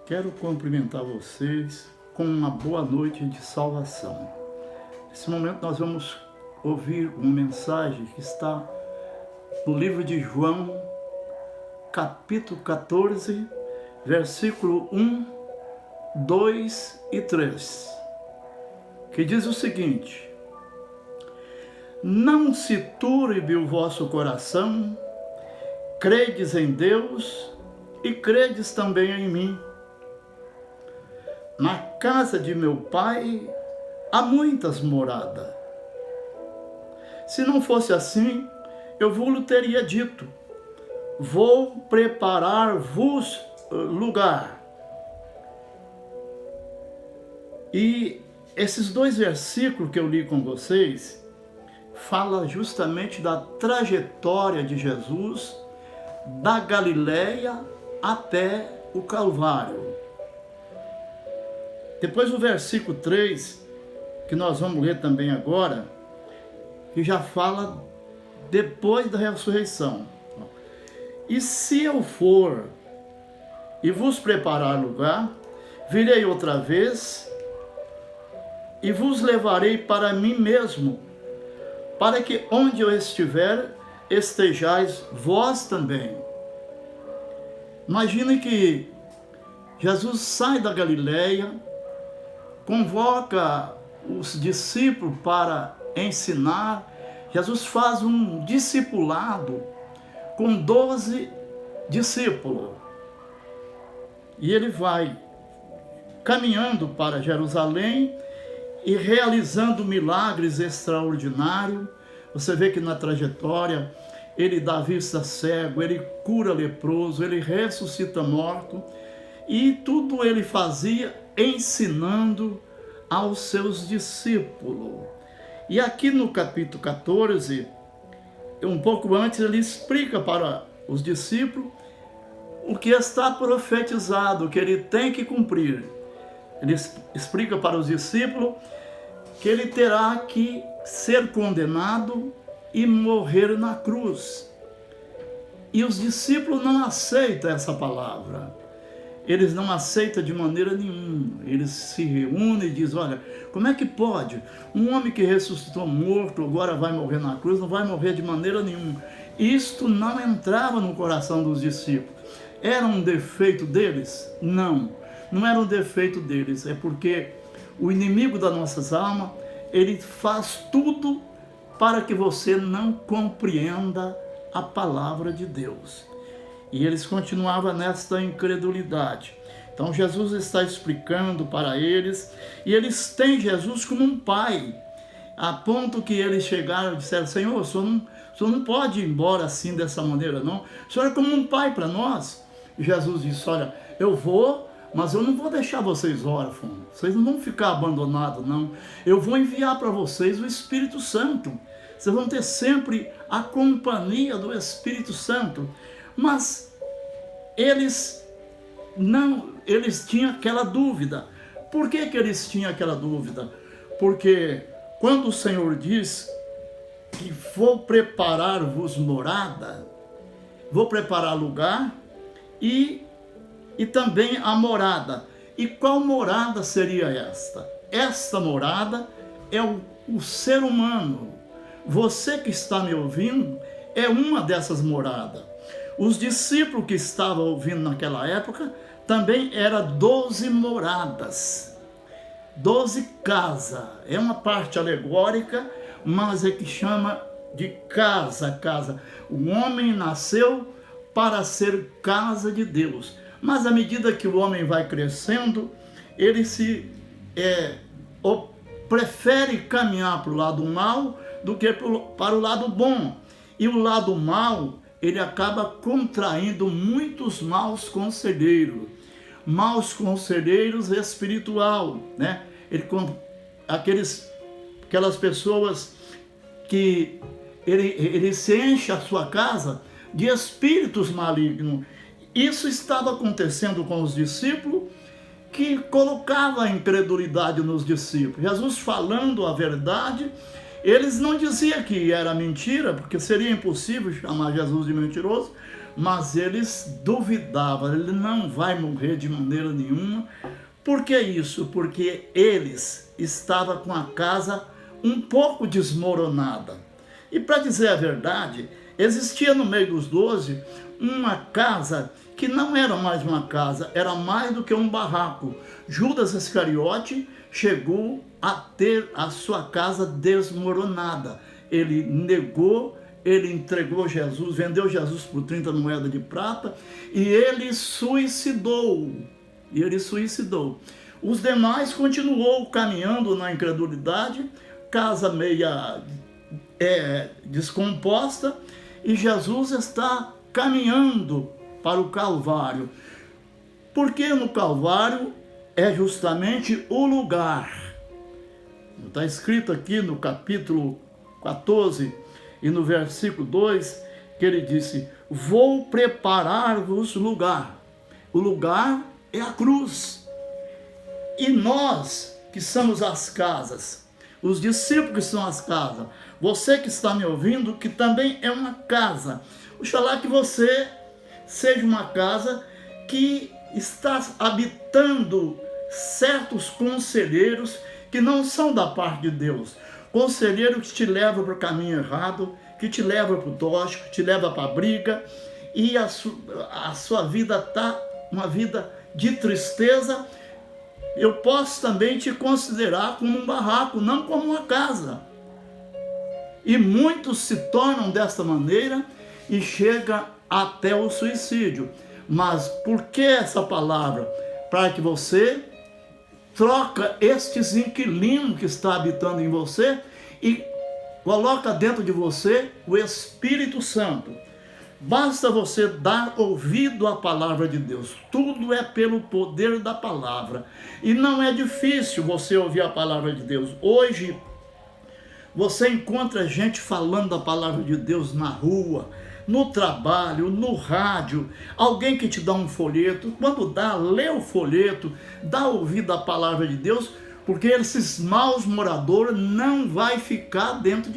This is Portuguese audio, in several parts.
Quero cumprimentar vocês com uma boa noite de salvação. Nesse momento nós vamos ouvir uma mensagem que está no livro de João, capítulo 14, versículo 1, 2 e 3, que diz o seguinte: Não se turbe o vosso coração, credes em Deus e credes também em mim. Na casa de meu Pai há muitas moradas. Se não fosse assim, eu vos teria dito: vou preparar-vos lugar. E esses dois versículos que eu li com vocês fala justamente da trajetória de Jesus da Galileia até o Calvário. Depois o versículo 3, que nós vamos ler também agora, que já fala depois da ressurreição. E se eu for e vos preparar lugar, virei outra vez e vos levarei para mim mesmo, para que onde eu estiver, estejais vós também. Imagine que Jesus sai da Galileia, convoca os discípulos para ensinar. Jesus faz um discipulado com 12 discípulos. E ele vai caminhando para Jerusalém e realizando milagres extraordinários. Você vê que na trajetória ele dá vista cego, ele cura leproso, ele ressuscita morto. E tudo ele fazia ensinando aos seus discípulos. E aqui no capítulo 14, um pouco antes, ele explica para os discípulos o que está profetizado, o que ele tem que cumprir. Ele explica para os discípulos que ele terá que ser condenado e morrer na cruz. E os discípulos não aceitam essa palavra. Eles não aceitam de maneira nenhuma. Eles se reúnem e dizem: olha, como é que pode? Um homem que ressuscitou morto agora vai morrer na cruz? Não vai morrer de maneira nenhuma. Isto não entrava no coração dos discípulos. Era um defeito deles? Não, não era um defeito deles. É porque o inimigo das nossas almas, ele faz tudo para que você não compreenda a palavra de Deus. E eles continuavam nesta incredulidade. Então Jesus está explicando para eles, e eles têm Jesus como um pai, a ponto que eles chegaram e disseram: Senhor, o senhor não pode ir embora assim, dessa maneira, não. O senhor é como um pai para nós. E Jesus disse: olha, eu vou, mas eu não vou deixar vocês órfãos, vocês não vão ficar abandonados, não. Eu vou enviar para vocês o Espírito Santo. Vocês vão ter sempre a companhia do Espírito Santo. Mas eles tinham aquela dúvida. Por que eles tinham aquela dúvida? Porque quando o Senhor diz que vou preparar-vos morada, vou preparar lugar e também a morada. E qual morada seria esta? Esta morada é o ser humano. Você que está me ouvindo é uma dessas moradas. Os discípulos que estavam ouvindo naquela época também eram 12 moradas, 12 casas. É uma parte alegórica, mas é que chama de casa. O homem nasceu para ser casa de Deus. Mas à medida que o homem vai crescendo, ele prefere caminhar para o lado mal do que para o lado bom. E o lado mal, ele acaba contraindo muitos maus conselheiros espiritual, né? Aquelas pessoas que ele se enche a sua casa de espíritos malignos. Isso estava acontecendo com os discípulos, que colocava a incredulidade nos discípulos. Jesus falando a verdade, eles não diziam que era mentira, porque seria impossível chamar Jesus de mentiroso, mas eles duvidavam, ele não vai morrer de maneira nenhuma. Por que isso? Porque eles estavam com a casa um pouco desmoronada. E para dizer a verdade, existia no meio dos 12 uma casa que não era mais uma casa, era mais do que um barraco. Judas Iscariote chegou a ter a sua casa desmoronada. Ele negou, ele entregou Jesus, vendeu Jesus por 30 moedas de prata e ele suicidou. Os demais continuou caminhando na incredulidade, casa meia descomposta, e Jesus está caminhando para o Calvário. Porque no Calvário é justamente o lugar. Está escrito aqui no capítulo 14 e no versículo 2, que ele disse: vou preparar-vos lugar. O lugar é a cruz. E nós que somos as casas, os discípulos que são as casas, você que está me ouvindo, que também é uma casa. Oxalá que você seja uma casa que está habitando certos conselheiros que não são da parte de Deus. Conselheiro que te leva para o caminho errado, que te leva para o tóxico, que te leva para a briga, e a sua vida está uma vida de tristeza. Eu posso também te considerar como um barraco, não como uma casa. E muitos se tornam desta maneira e chegam até o suicídio. Mas por que essa palavra? Para que você troca estes inquilinos que está habitando em você e coloca dentro de você o Espírito Santo. Basta você dar ouvido à palavra de Deus. Tudo é pelo poder da palavra. E não é difícil você ouvir a palavra de Deus. Hoje, você encontra gente falando da palavra de Deus na rua, no trabalho, no rádio, alguém que te dá um folheto. Quando dá, lê o folheto, dá ouvido à palavra de Deus, porque esses maus moradores não vai ficar dentro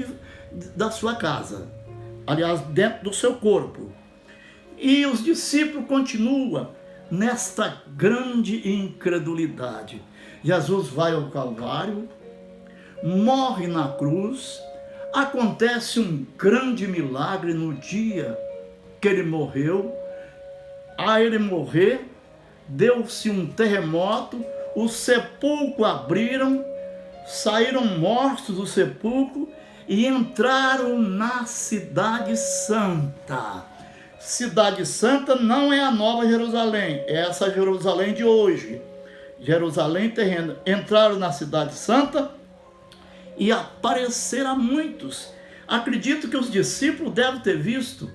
da sua casa. Aliás, dentro do seu corpo. E os discípulos continuam nesta grande incredulidade. Jesus vai ao Calvário, morre na cruz, acontece um grande milagre no dia que ele morreu. A ele morrer, deu-se um terremoto, os sepulcros abriram, saíram mortos do sepulcro e entraram na Cidade Santa. Cidade Santa não é a Nova Jerusalém, é essa Jerusalém de hoje. Jerusalém terrena. Entraram na Cidade Santa e apareceram a muitos. Acredito que os discípulos devem ter visto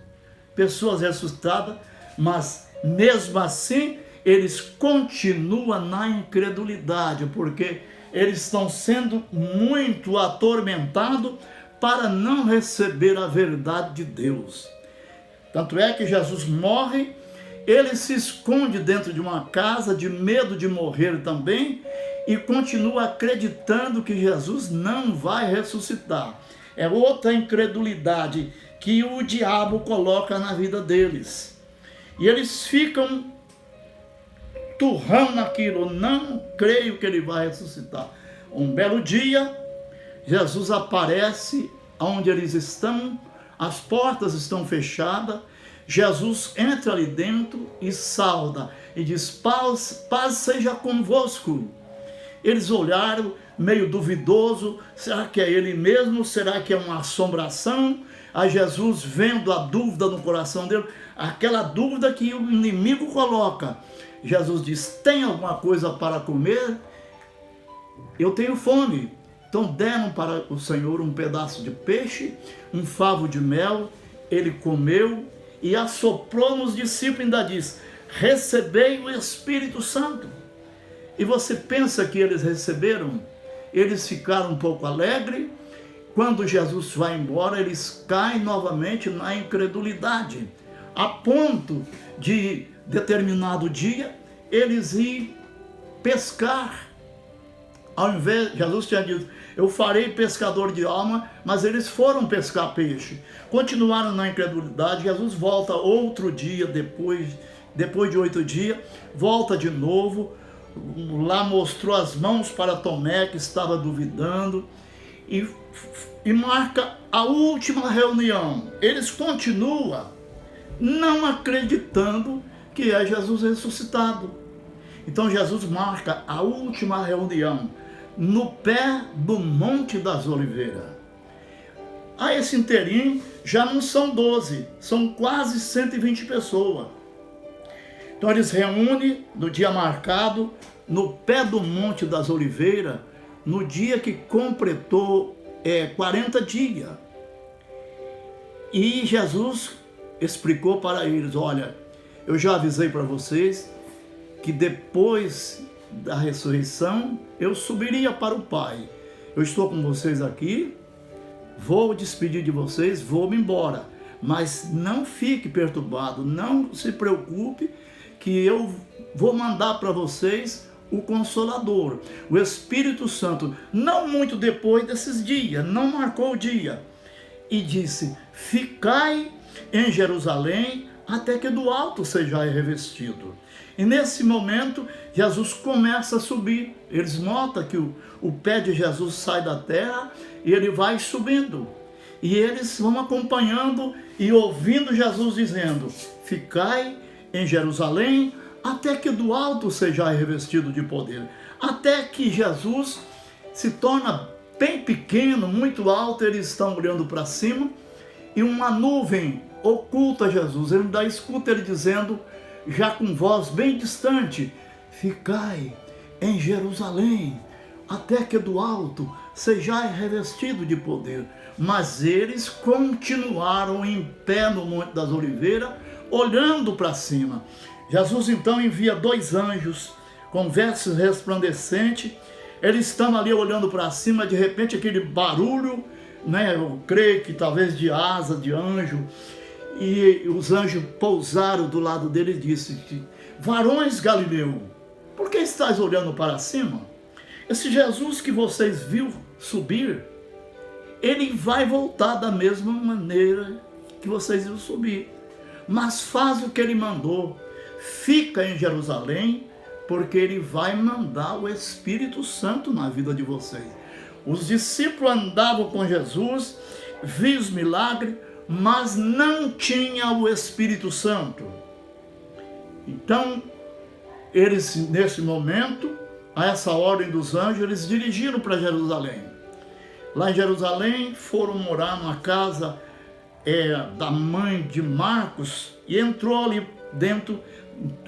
pessoas ressuscitadas, mas mesmo assim eles continuam na incredulidade, porque eles estão sendo muito atormentados para não receber a verdade de Deus. Tanto é que Jesus morre, ele se esconde dentro de uma casa de medo de morrer também e continua acreditando que Jesus não vai ressuscitar. É outra incredulidade que o diabo coloca na vida deles. E eles ficam turrando naquilo, não creio que ele vai ressuscitar. Um belo dia, Jesus aparece onde eles estão, as portas estão fechadas, Jesus entra ali dentro e sauda, e diz: paz seja convosco. Eles olharam meio duvidoso, será que é ele mesmo? Será que é uma assombração? A Jesus, vendo a dúvida no coração dele, aquela dúvida que o inimigo coloca, Jesus diz: tem alguma coisa para comer? Eu tenho fome. Então deram para o Senhor um pedaço de peixe, um favo de mel, ele comeu e assoprou nos discípulos e ainda diz: recebei o Espírito Santo. E você pensa que eles receberam? Eles ficaram um pouco alegres. Quando Jesus vai embora, eles caem novamente na incredulidade, a ponto de, determinado dia, eles ir pescar. Ao invés, Jesus tinha dito, eu farei pescador de alma, mas eles foram pescar peixe. Continuaram na incredulidade. Jesus volta outro dia, depois de 8 dias, volta de novo. Lá mostrou as mãos para Tomé, que estava duvidando, e marca a última reunião. Eles continuam não acreditando que é Jesus ressuscitado. Então Jesus marca a última reunião no pé do Monte das Oliveiras. A esse inteirinho já não são 12, são quase 120 pessoas. Então eles reúnem no dia marcado, no pé do Monte das Oliveiras, no dia que completou 40 dias. E Jesus explicou para eles, olha, eu já avisei para vocês que depois da ressurreição eu subiria para o Pai. Eu estou com vocês aqui, vou despedir de vocês, vou-me embora. Mas não fique perturbado, não se preocupe, que eu vou mandar para vocês o Consolador, o Espírito Santo, não muito depois desses dias, não marcou o dia. E disse, ficai em Jerusalém até que do alto sejais revestido. E nesse momento, Jesus começa a subir. Eles notam que o pé de Jesus sai da terra e ele vai subindo. E eles vão acompanhando e ouvindo Jesus dizendo, ficai em Jerusalém até que do alto sejais revestido de poder. Até que Jesus se torna bem pequeno, muito alto, eles estão olhando para cima e uma nuvem oculta Jesus. Ele dá escuta ele dizendo, já com voz bem distante, ficai em Jerusalém, até que do alto sejais revestido de poder. Mas eles continuaram em pé no Monte das Oliveiras, olhando para cima. Jesus então envia 2 anjos com vestes resplandecentes. Eles estão ali olhando para cima, de repente aquele barulho, né? Eu creio que talvez de asa de anjo. E os anjos pousaram do lado dele e disse, varões Galileu, por que estáis olhando para cima? Esse Jesus que vocês viram subir, ele vai voltar da mesma maneira que vocês viram subir. Mas faz o que ele mandou, fica em Jerusalém, porque ele vai mandar o Espírito Santo na vida de vocês. Os discípulos andavam com Jesus, viam os milagres, mas não tinha o Espírito Santo. Então, eles, nesse momento, a essa ordem dos anjos, eles dirigiram para Jerusalém. Lá em Jerusalém, foram morar numa casa da mãe de Marcos, e entrou ali dentro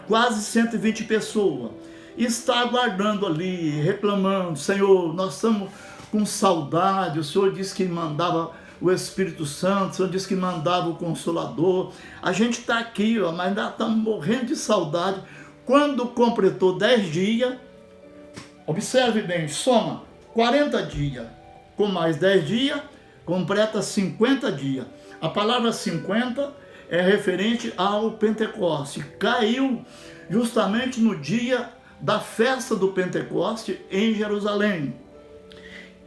quase 120 pessoas. E está aguardando ali, reclamando, Senhor, nós estamos com saudade, o Senhor disse que mandava o Espírito Santo, o Senhor disse que mandava o Consolador, a gente está aqui, mas ainda estamos morrendo de saudade. Quando completou 10 dias, observe bem, soma 40 dias, com mais 10 dias, completa 50 dias. A palavra 50 é referente ao Pentecoste, caiu justamente no dia da festa do Pentecoste em Jerusalém.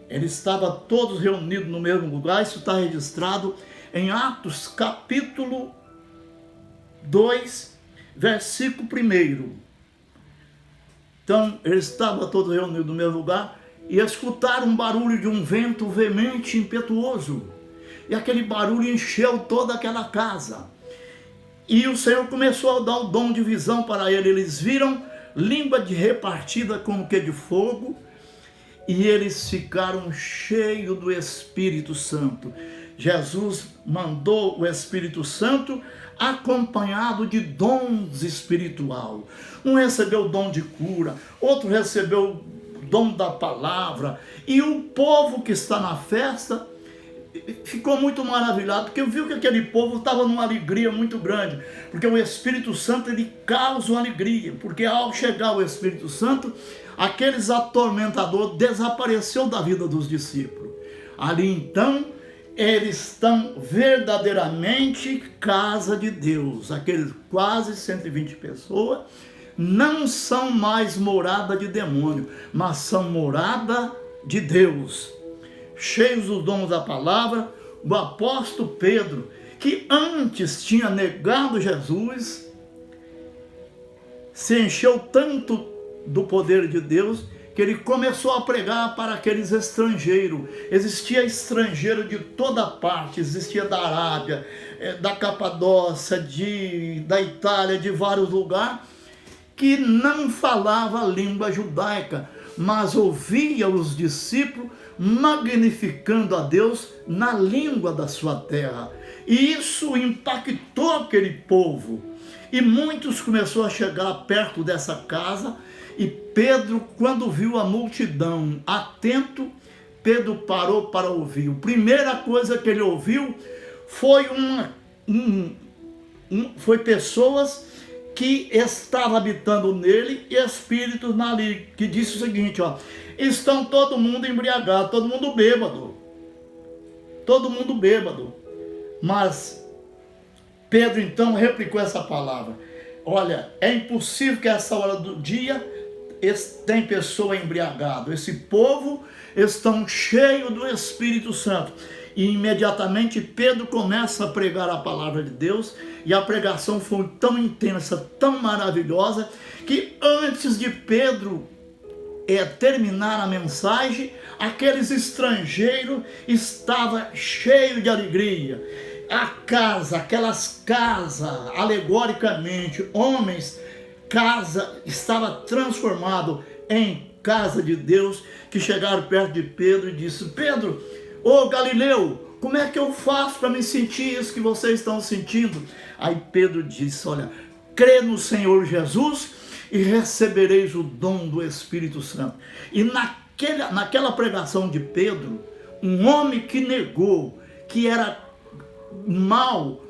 Eles estavam todos reunidos no mesmo lugar. Isso está registrado em Atos capítulo 2, versículo 1. Então, eles estavam todos reunidos no mesmo lugar e escutaram um barulho de um vento veemente e impetuoso. E aquele barulho encheu toda aquela casa. E o Senhor começou a dar o dom de visão para eles. Eles viram língua de repartida como que de fogo, e eles ficaram cheios do Espírito Santo. Jesus mandou o Espírito Santo acompanhado de dons espiritual. Um recebeu o dom de cura, outro recebeu o dom da palavra, e o povo que está na festa ficou muito maravilhado, porque viu que aquele povo estava numa alegria muito grande, porque o Espírito Santo, ele causa uma alegria, porque ao chegar o Espírito Santo, aqueles atormentadores desapareceu da vida dos discípulos. Ali então, eles estão verdadeiramente casa de Deus, aqueles quase 120 pessoas, não são mais morada de demônio, mas são morada de Deus. Cheios dos dons da palavra, o apóstolo Pedro, que antes tinha negado Jesus, se encheu tanto do poder de Deus que ele começou a pregar para aqueles estrangeiros. Existia estrangeiro de toda parte, existia da Arábia, da Capadócia, da Itália, de vários lugares, que não falava a língua judaica, mas ouvia os discípulos magnificando a Deus na língua da sua terra. E isso impactou aquele povo. E muitos começaram a chegar perto dessa casa, e Pedro, quando viu a multidão atento, Pedro parou para ouvir. A primeira coisa que ele ouviu foi foi pessoas que estavam habitando nele, e espíritos ali, que disse o seguinte, ó: estão todo mundo embriagado, todo mundo bêbado. Mas Pedro então replicou essa palavra: olha, é impossível que a essa hora do dia tem pessoa embriagada. Esse povo estão cheio do Espírito Santo. E imediatamente Pedro começa a pregar a palavra de Deus, e a pregação foi tão intensa, tão maravilhosa, que antes de Pedro terminar a mensagem, aqueles estrangeiros estavam cheios de alegria. Aquelas casas, alegoricamente, homens, casa, estava transformado em casa de Deus, que chegaram perto de Pedro e disse: Pedro, ô Galileu, como é que eu faço para me sentir isso que vocês estão sentindo? Aí Pedro disse: olha, crê no Senhor Jesus e recebereis o dom do Espírito Santo. E naquela pregação de Pedro, um homem que negou que era mal,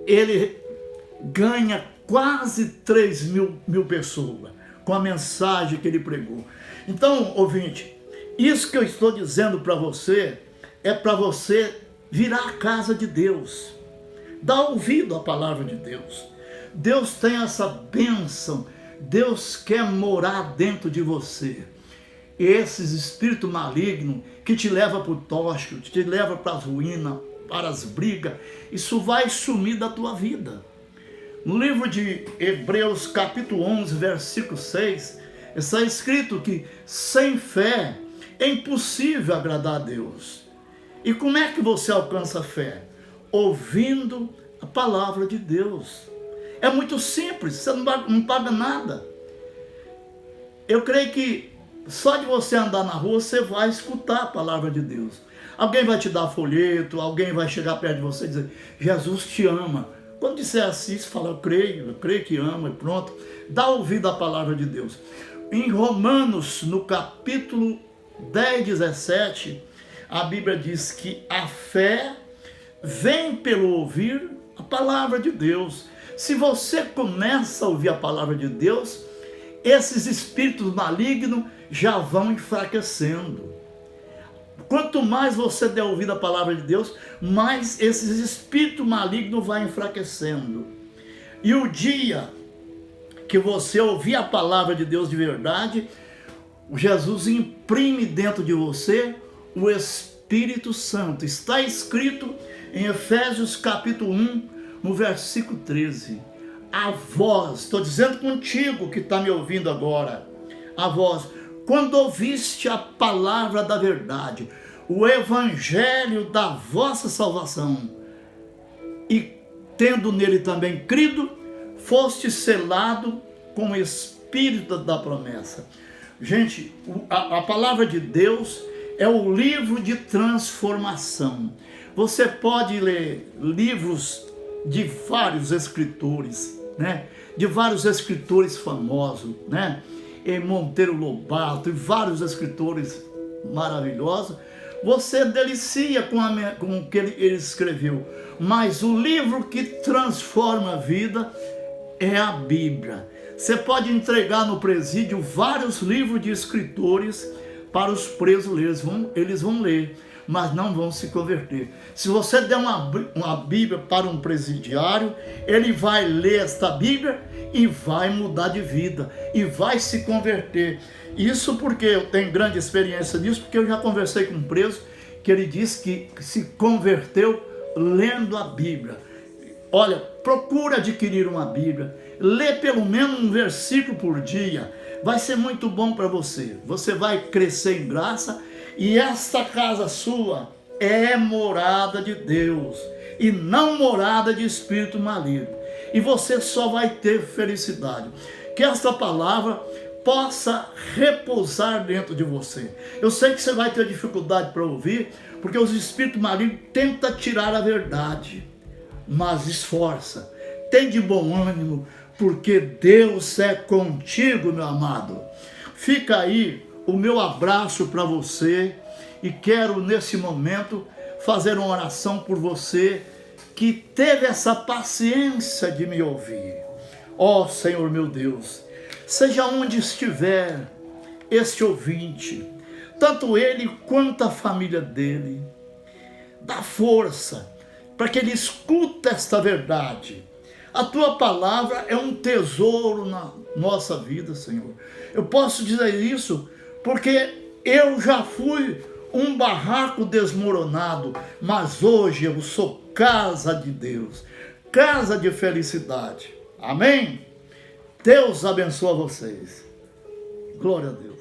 ele ganha quase 3 mil pessoas com a mensagem que ele pregou. Então, ouvinte, isso que eu estou dizendo para você é para você virar a casa de Deus. Dá ouvido à palavra de Deus. Deus tem essa bênção. Deus quer morar dentro de você. Esses espíritos malignos que te levam para o tóxico, que te levam para as ruínas, para as brigas, isso vai sumir da tua vida. No livro de Hebreus, capítulo 11, versículo 6, está escrito que sem fé é impossível agradar a Deus. E como é que você alcança a fé? Ouvindo a palavra de Deus. É muito simples, você não paga nada. Eu creio que só de você andar na rua, você vai escutar a palavra de Deus. Alguém vai te dar folheto, alguém vai chegar perto de você e dizer: Jesus te ama. Quando disser assim, você fala: eu creio que ama, e pronto. Dá ouvido à palavra de Deus. Em Romanos, no capítulo 10, 17, a Bíblia diz que a fé vem pelo ouvir a palavra de Deus. Se você começa a ouvir a palavra de Deus, esses espíritos malignos já vão enfraquecendo. Quanto mais você der ouvido à palavra de Deus, mais esses espíritos malignos vão enfraquecendo. E o dia que você ouvir a palavra de Deus de verdade, Jesus imprime dentro de você o Espírito Santo. Está escrito em Efésios capítulo 1, no versículo 13. A voz, estou dizendo contigo que está me ouvindo agora, a voz, quando ouviste a palavra da verdade, o evangelho da vossa salvação, e tendo nele também crido, foste selado com o Espírito da promessa. Gente, a palavra de Deus é o livro de transformação. Você pode ler livros de vários escritores, né? De vários escritores famosos, né? Em Monteiro Lobato e vários escritores maravilhosos. Você delicia com o que ele escreveu, mas o livro que transforma a vida é a Bíblia. Você pode entregar no presídio vários livros de escritores para os presos ler, eles vão ler, mas não vão se converter. Se você der uma Bíblia para um presidiário, ele vai ler esta Bíblia e vai mudar de vida, e vai se converter. Isso porque eu tenho grande experiência nisso, porque eu já conversei com um preso, que ele disse que se converteu lendo a Bíblia. Olha, procura adquirir uma Bíblia, lê pelo menos um versículo por dia, vai ser muito bom para você. Você vai crescer em graça, e esta casa sua é morada de Deus, e não morada de espírito maligno. E você só vai ter felicidade. Que esta palavra possa repousar dentro de você. Eu sei que você vai ter dificuldade para ouvir, porque os espíritos malignos tentam tirar a verdade, mas esforça, tem de bom ânimo, porque Deus é contigo, meu amado. Fica aí o meu abraço para você, e quero nesse momento fazer uma oração por você que teve essa paciência de me ouvir. Ó Senhor meu Deus, seja onde estiver este ouvinte, tanto ele quanto a família dele, dá força para que ele escute esta verdade. A tua palavra é um tesouro na nossa vida, Senhor. Eu posso dizer isso porque eu já fui um barraco desmoronado, mas hoje eu sou casa de Deus, casa de felicidade. Amém? Deus abençoe vocês. Glória a Deus.